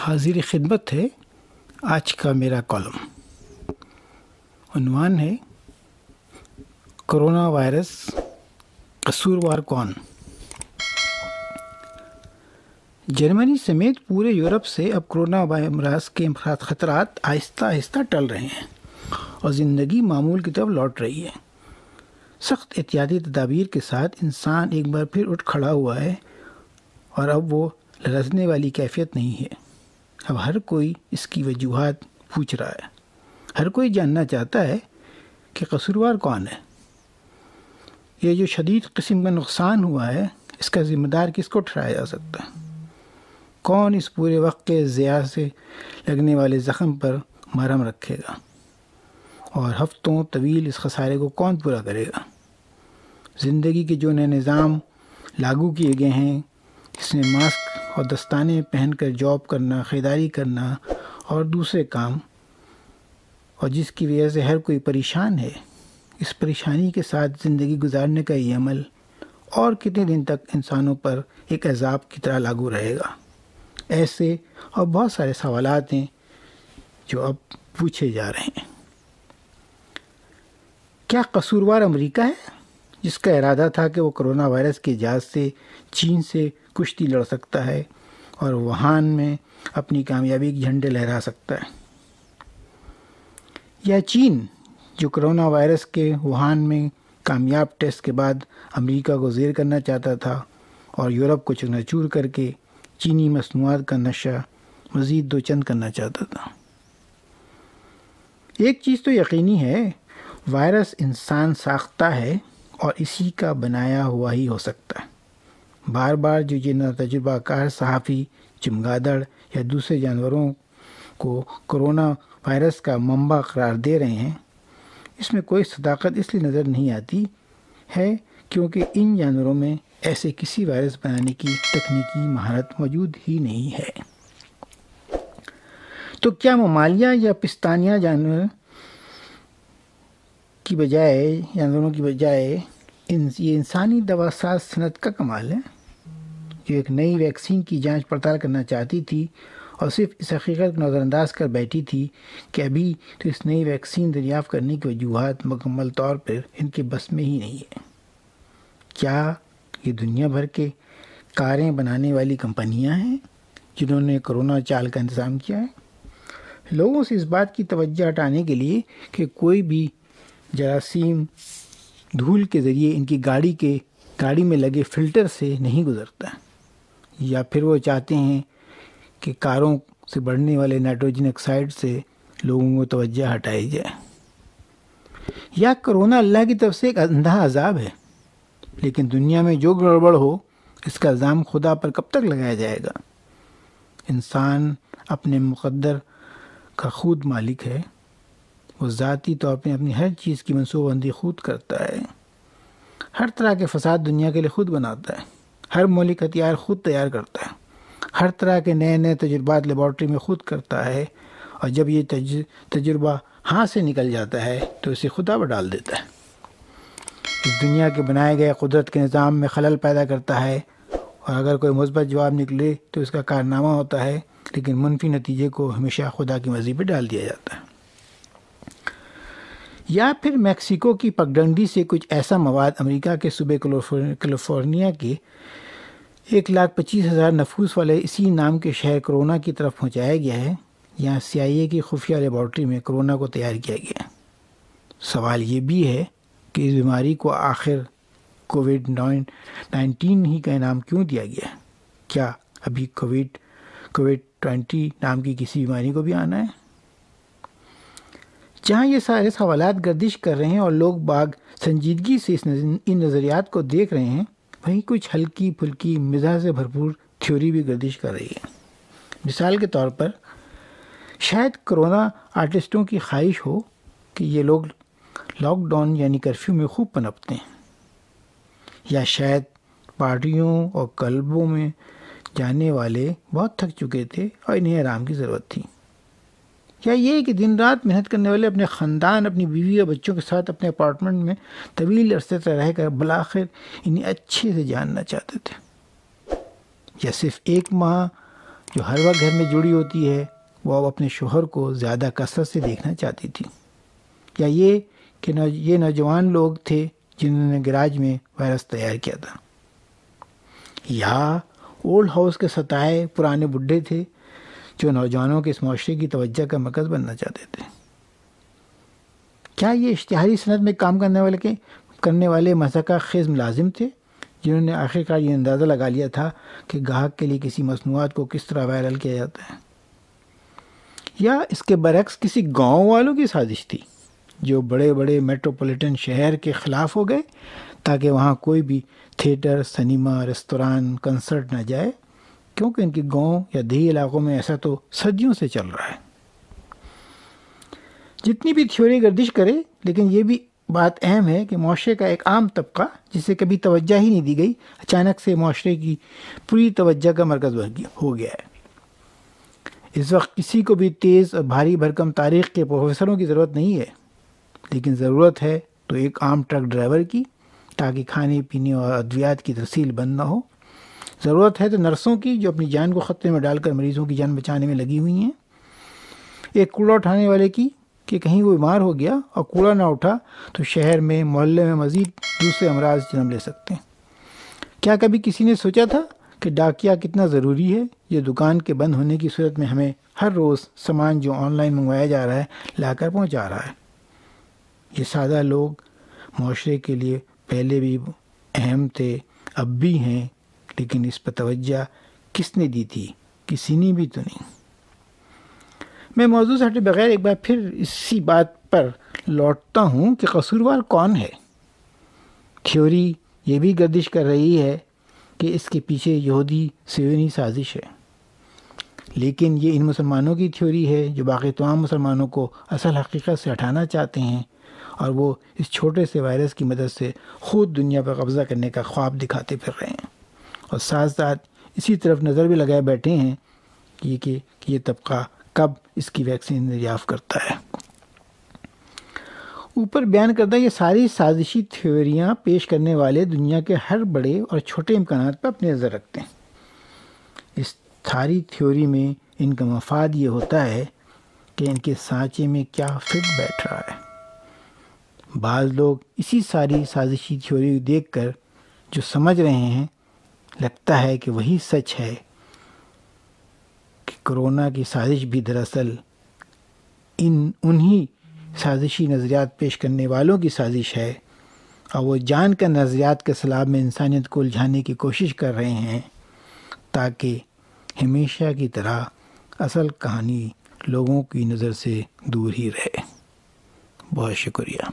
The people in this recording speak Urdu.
حاضر خدمت ہے آج کا میرا کالم۔ عنوان ہے کرونا وائرس قصوروار کون؟ جرمنی سمیت پورے یورپ سے اب کرونا وائرس کے خطرات آہستہ آہستہ ٹل رہے ہیں اور زندگی معمول کی طرف لوٹ رہی ہے۔ سخت احتیاطی تدابیر کے ساتھ انسان ایک بار پھر اٹھ کھڑا ہوا ہے اور اب وہ لرزنے والی کیفیت نہیں ہے۔ اب ہر کوئی اس کی وجوہات پوچھ رہا ہے، ہر کوئی جاننا چاہتا ہے کہ قصوروار کون ہے۔ یہ جو شدید قسم کا نقصان ہوا ہے، اس کا ذمہ دار کس کو ٹھہرایا جا سکتا ہے؟ کون اس پورے وقت کے ضیاع سے لگنے والے زخم پر مرہم رکھے گا؟ اور ہفتوں طویل اس خسارے کو کون پورا کرے گا؟ زندگی کے جو نئے نظام لاگو کیے گئے ہیں، اس میں ماسک اور دستانے پہن کر جاب کرنا، خریداری کرنا اور دوسرے کام، اور جس کی وجہ سے ہر کوئی پریشان ہے، اس پریشانی کے ساتھ زندگی گزارنے کا یہ عمل اور کتنے دن تک انسانوں پر ایک عذاب کی طرح لاگو رہے گا؟ ایسے اور بہت سارے سوالات ہیں جو اب پوچھے جا رہے ہیں۔ کیا قصوروار امریکہ ہے، جس کا ارادہ تھا کہ وہ کرونا وائرس کے جہاز سے چین سے کشتی لڑ سکتا ہے اور ووہان میں اپنی کامیابی کے جھنڈے لہرا سکتا ہے؟ یا چین، جو کرونا وائرس کے ووہان میں کامیاب ٹیسٹ کے بعد امریکہ کو زیر کرنا چاہتا تھا اور یورپ کو چکنا چور کر کے چینی مصنوعات کا نشہ مزید دو چند کرنا چاہتا تھا؟ ایک چیز تو یقینی ہے، وائرس انسان ساختہ ہے اور اسی کا بنایا ہوا ہی ہو سکتا ہے۔ بار بار جو یہ تجربہ کار صحافی چمگادڑ یا دوسرے جانوروں کو کرونا وائرس کا منبع قرار دے رہے ہیں، اس میں کوئی صداقت اس لیے نظر نہیں آتی ہے کیونکہ ان جانوروں میں ایسے کسی وائرس بنانے کی تکنیکی مہارت موجود ہی نہیں ہے۔ تو کیا ممالیہ یا پستانیہ جانوروں کی بجائے یہ انسانی دوا ساز صنعت کا کمال ہے، جو ایک نئی ویکسین کی جانچ پڑتال کرنا چاہتی تھی اور صرف اس حقیقت کو نظر انداز کر بیٹھی تھی کہ ابھی تو اس نئی ویکسین دریافت کرنے کی وجوہات مکمل طور پر ان کے بس میں ہی نہیں ہے؟ کیا یہ دنیا بھر کے کاریں بنانے والی کمپنیاں ہیں جنہوں نے کرونا چال کا انتظام کیا ہے؟ لوگوں سے اس بات کی توجہ ہٹانے کے لیے کہ کوئی بھی جراثیم دھول کے ذریعے ان کی گاڑی میں لگے فلٹر سے نہیں گزرتا، یا پھر وہ چاہتے ہیں کہ کاروں سے بڑھنے والے نائٹروجن آکسائڈ سے لوگوں کو توجہ ہٹائی جائے، یا کرونا اللہ کی طرف سے ایک اندھا عذاب ہے؟ لیکن دنیا میں جو گڑبڑ ہو، اس کا الزام خدا پر کب تک لگایا جائے گا؟ انسان اپنے مقدر کا خود مالک ہے، وہ ذاتی طور پر اپنی ہر چیز کی منصوبہ بندی خود کرتا ہے، ہر طرح کے فساد دنیا کے لیے خود بناتا ہے، ہر مولک ہتھیار خود تیار کرتا ہے، ہر طرح کے نئے تجربات لیبارٹری میں خود کرتا ہے، اور جب یہ تجربہ ہاتھ سے نکل جاتا ہے تو اسے خدا پر ڈال دیتا ہے۔ اس دنیا کے بنائے گئے قدرت کے نظام میں خلل پیدا کرتا ہے، اور اگر کوئی مثبت جواب نکلے تو اس کا کارنامہ ہوتا ہے، لیکن منفی نتیجے کو ہمیشہ خدا کی مرضی پہ ڈال دیا جاتا ہے۔ یا پھر میکسیکو کی پگڈنڈی سے کچھ ایسا مواد امریکہ کے صوبے کیلیفورنیا کے 1,25,000 نفوس والے اسی نام کے شہر کرونا کی طرف پہنچایا گیا ہے، یا CIA کی خفیہ لیبارٹری میں کرونا کو تیار کیا گیا ہے؟ سوال یہ بھی ہے کہ اس بیماری کو آخر کووڈ-19 ہی کا نام کیوں دیا گیا ہے؟ کیا ابھی کووڈ-20 نام کی کسی بیماری کو بھی آنا ہے؟ جہاں یہ سارے سوالات گردش کر رہے ہیں اور لوگ باغ سنجیدگی سے ان نظریات کو دیکھ رہے ہیں، وہیں کچھ ہلکی پھلکی مزاح سے بھرپور تھیوری بھی گردش کر رہی ہے۔ مثال کے طور پر شاید کرونا آرٹسٹوں کی خواہش ہو کہ یہ لوگ لاک ڈاؤن یعنی کرفیو میں خوب پنپتے ہیں، یا شاید پارٹیوں اور کلبوں میں جانے والے بہت تھک چکے تھے اور انہیں آرام کی ضرورت تھی، یا یہ کہ دن رات محنت کرنے والے اپنے خاندان، اپنی بیوی اور بچوں کے ساتھ اپنے اپارٹمنٹ میں طویل عرصے تک رہ کر بالآخر انہیں اچھے سے جاننا چاہتے تھے، یا صرف 1 ماہ جو ہر وقت گھر میں جڑی ہوتی ہے وہ اب اپنے شوہر کو زیادہ کثرت سے دیکھنا چاہتی تھی، یا یہ کہ یہ نوجوان لوگ تھے جنہوں نے گراج میں وائرس تیار کیا تھا، یا اولڈ ہاؤس کے ستائے پرانے بڈھے تھے جو نوجوانوں کے اس معاشرے کی توجہ کا مرکز بننا چاہتے تھے۔ کیا یہ اشتہاری صنعت میں کام کرنے والے مضحکہ خیز ملازم تھے جنہوں نے آخرکار یہ اندازہ لگا لیا تھا کہ گاہک کے لیے کسی مصنوعات کو کس طرح وائرل کیا جاتا ہے؟ یا اس کے برعکس کسی گاؤں والوں کی سازش تھی جو بڑے بڑے میٹروپولیٹن شہر کے خلاف ہو گئے تاکہ وہاں کوئی بھی تھیٹر، سنیما، ریستوران، کنسرٹ نہ جائے، کیونکہ ان کے گاؤں یا دیہی علاقوں میں ایسا تو صدیوں سے چل رہا ہے۔ جتنی بھی تھیوری گردش کرے، لیکن یہ بھی بات اہم ہے کہ معاشرے کا ایک عام طبقہ جسے کبھی توجہ ہی نہیں دی گئی، اچانک سے معاشرے کی پوری توجہ کا مرکز ہو گیا ہے۔ اس وقت کسی کو بھی تیز اور بھاری بھرکم تاریخ کے پروفیسروں کی ضرورت نہیں ہے، لیکن ضرورت ہے تو ایک عام ٹرک ڈرائیور کی، تاکہ کھانے پینے اور ادویات کی ترسیل بند نہ ہو۔ ضرورت ہے تو نرسوں کی جو اپنی جان کو خطرے میں ڈال کر مریضوں کی جان بچانے میں لگی ہوئی ہیں۔ ایک کوڑا اٹھانے والے کی کہ کہیں وہ بیمار ہو گیا اور کوڑا نہ اٹھا تو شہر میں، محلے میں مزید دوسرے امراض جنم لے سکتے ہیں۔ کیا کبھی کسی نے سوچا تھا کہ ڈاکیا کتنا ضروری ہے، جو دکان کے بند ہونے کی صورت میں ہمیں ہر روز سامان جو آن لائن منگوایا جا رہا ہے لا کر پہنچا رہا ہے؟ یہ سادہ لوگ معاشرے کے لیے پہلے بھی اہم تھے، اب بھی ہیں، لیکن اس پر توجہ کس نے دی تھی؟ کسی نے بھی تو نہیں۔ میں موضوع سے ہٹے بغیر ایک بار پھر اسی بات پر لوٹتا ہوں کہ قصوروار کون ہے۔ تھیوری یہ بھی گردش کر رہی ہے کہ اس کے پیچھے یہودی صہیونی سازش ہے، لیکن یہ ان مسلمانوں کی تھیوری ہے جو باقی تمام مسلمانوں کو اصل حقیقت سے ہٹانا چاہتے ہیں، اور وہ اس چھوٹے سے وائرس کی مدد سے خود دنیا پر قبضہ کرنے کا خواب دکھاتے پھر رہے ہیں، اور ساتھ ساتھ اسی طرف نظر بھی لگائے بیٹھے ہیں کہ یہ طبقہ کب اس کی ویکسین دریافت کرتا ہے۔ اوپر بیان کردہ یہ ساری سازشی تھیوریاں پیش کرنے والے دنیا کے ہر بڑے اور چھوٹے امکانات پر اپنی نظر رکھتے ہیں۔ اس ساری تھیوری میں ان کا مفاد یہ ہوتا ہے کہ ان کے سانچے میں کیا فٹ بیٹھ رہا ہے۔ بعض لوگ اسی ساری سازشی تھیوری دیکھ کر جو سمجھ رہے ہیں، لگتا ہے کہ وہی سچ ہے کہ کرونا کی سازش بھی دراصل انہی سازشی نظریات پیش کرنے والوں کی سازش ہے، اور وہ جان کر نظریات کے سیلاب میں انسانیت کو الجھانے کی کوشش کر رہے ہیں تاکہ ہمیشہ کی طرح اصل کہانی لوگوں کی نظر سے دور ہی رہے۔ بہت شکریہ۔